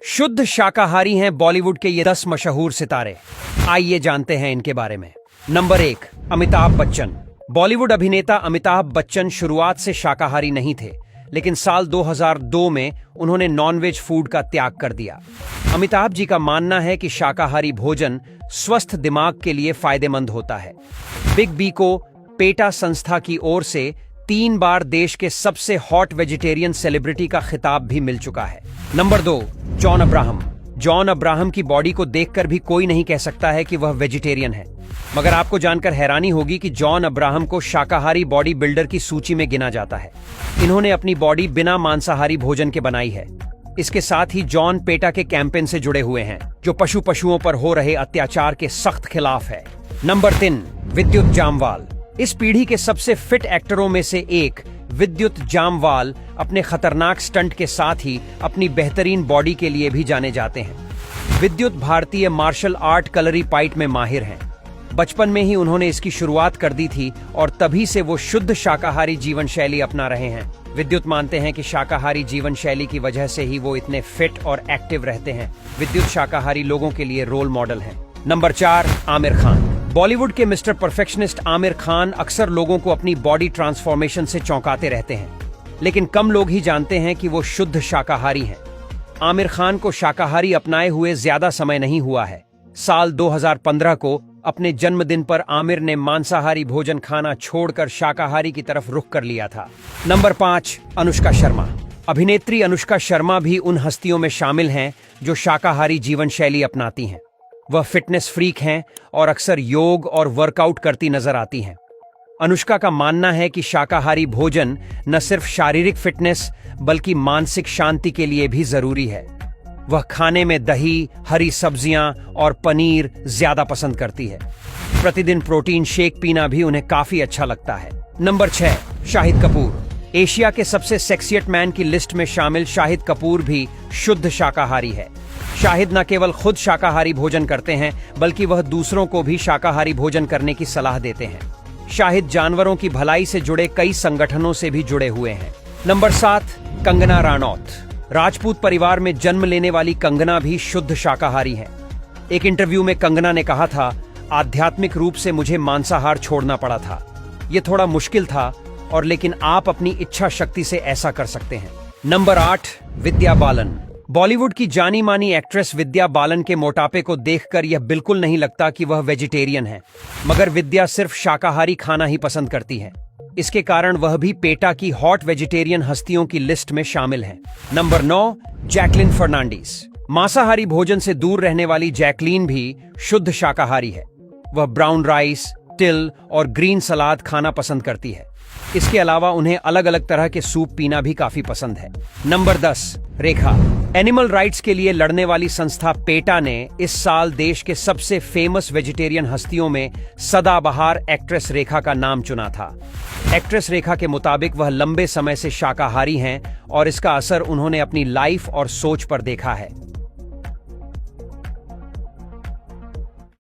शुद्ध शाकाहारी हैं बॉलीवुड के ये 10 मशहूर सितारे। आइए जानते हैं इनके बारे में। नंबर 1, अमिताभ बच्चन। बॉलीवुड अभिनेता अमिताभ बच्चन शुरुआत से शाकाहारी नहीं थे, लेकिन साल 2002 में उन्होंने नॉनवेज फूड का त्याग कर दिया। अमिताभ जी का मानना है कि शाकाहारी भोजन स्वस्थ दिमाग के लिए फायदेमंद होता है। बिग बी को पेटा संस्था की ओर से 3 बार देश के सबसे हॉट वेजिटेरियन सेलिब्रिटी का खिताब भी मिल चुका है। Number 2, John Abraham. John Abraham की बॉडी को देखकर भी कोई नहीं कह सकता है कि वह वेजिटेरियन है, मगर आपको जानकर हैरानी होगी कि जॉन अब्राहम को शाकाहारी बॉडी बिल्डर की सूची में गिना जाता है। इन्होंने अपनी बॉडी बिना मांसाहारी भोजन के बनाई है। इसके साथ ही जॉन पेटा के कैंपेन से जुड़े हुए हैं, जो पशुओं पर हो रहे अत्याचार के सख्त खिलाफ है। नंबर 3, विद्युत जामवाल। इस पीढ़ी के सबसे फिट एक्टरों में से एक विद्युत जामवाल अपने खतरनाक स्टंट के साथ ही अपनी बेहतरीन बॉडी के लिए भी जाने जाते हैं। विद्युत भारतीय मार्शल आर्ट कलरी फाइट में माहिर हैं। बचपन में ही उन्होंने इसकी शुरुआत कर दी थी और तभी से वो शुद्ध शाकाहारी जीवन शैली अपना रहे हैं। विद्युत मानते हैं कि शाकाहारी जीवन शैली की वजह से ही वो इतने फिट और एक्टिव रहते हैं। विद्युत शाकाहारी लोगों के लिए रोल मॉडल हैं। नंबर 4, आमिर खान। बॉलीवुड के मिस्टर परफेक्शनिस्ट आमिर खान अक्सर लोगों को अपनी बॉडी ट्रांसफॉर्मेशन से चौंकाते रहते हैं, लेकिन कम लोग ही जानते हैं कि वो शुद्ध शाकाहारी हैं। आमिर खान को शाकाहारी अपनाए हुए ज्यादा समय नहीं हुआ है। साल 2015 को अपने जन्मदिन पर आमिर ने मांसाहारी भोजन खाना छोड़कर शाकाहारी की तरफ रुख कर लिया था। नंबर 5, अनुष्का शर्मा। अभिनेत्री अनुष्का शर्मा भी उन हस्तियों में शामिल हैं जो शाकाहारी जीवन शैली अपनाती हैं। वह फिटनेस फ्रीक हैं और अक्सर योग और वर्कआउट करती नजर आती हैं। अनुष्का का मानना है कि शाकाहारी भोजन न सिर्फ शारीरिक फिटनेस बल्कि मानसिक शांति के लिए भी जरूरी है। वह खाने में दही, हरी सब्जियां और पनीर ज्यादा पसंद करती है। प्रतिदिन प्रोटीन शेक पीना भी उन्हें काफी अच्छा लगता है। नंबर 6, शाहिद कपूर। एशिया के सबसे सेक्सिएट मैन की लिस्ट में शामिल शाहिद कपूर भी शुद्ध शाकाहारी है। शाहिद न केवल खुद शाकाहारी भोजन करते हैं, बल्कि वह दूसरों को भी शाकाहारी भोजन करने की सलाह देते हैं। शाहिद जानवरों की भलाई से जुड़े कई संगठनों से भी जुड़े हुए हैं। नंबर 7, कंगना रानौत। राजपूत परिवार में जन्म लेने वाली कंगना भी शुद्ध शाकाहारी हैं। एक इंटरव्यू में कंगना ने कहा था, आध्यात्मिक रूप से मुझे मांसाहार छोड़ना पड़ा था। यह थोड़ा मुश्किल था और लेकिन आप अपनी इच्छा शक्ति से ऐसा कर सकते हैं। नंबर 8, विद्या बालन। बॉलीवुड की जानी मानी एक्ट्रेस विद्या बालन के मोटापे को देखकर यह बिल्कुल नहीं लगता कि वह वेजिटेरियन है, मगर विद्या सिर्फ शाकाहारी खाना ही पसंद करती है। इसके कारण वह भी पेटा की हॉट वेजिटेरियन हस्तियों की लिस्ट में शामिल है। Number 9, Jacqueline Fernandez. मांसाहारी भोजन से दूर रहने वाली जैकलीन भी शुद्ध शाकाहारी है। वह ब्राउन राइस, तिल और ग्रीन सलाद खाना पसंद करती है। इसके अलावा उन्हें अलग अलग तरह के सूप पीना भी काफी पसंद है। नंबर 10, रेखा। एनिमल राइट्स के लिए लड़ने वाली संस्था पेटा ने इस साल देश के सबसे फेमस वेजिटेरियन हस्तियों में सदाबहार एक्ट्रेस रेखा का नाम चुना था। एक्ट्रेस रेखा के मुताबिक वह लंबे समय से शाकाहारी हैं और इसका असर उन्होंने अपनी लाइफ और सोच पर देखा है।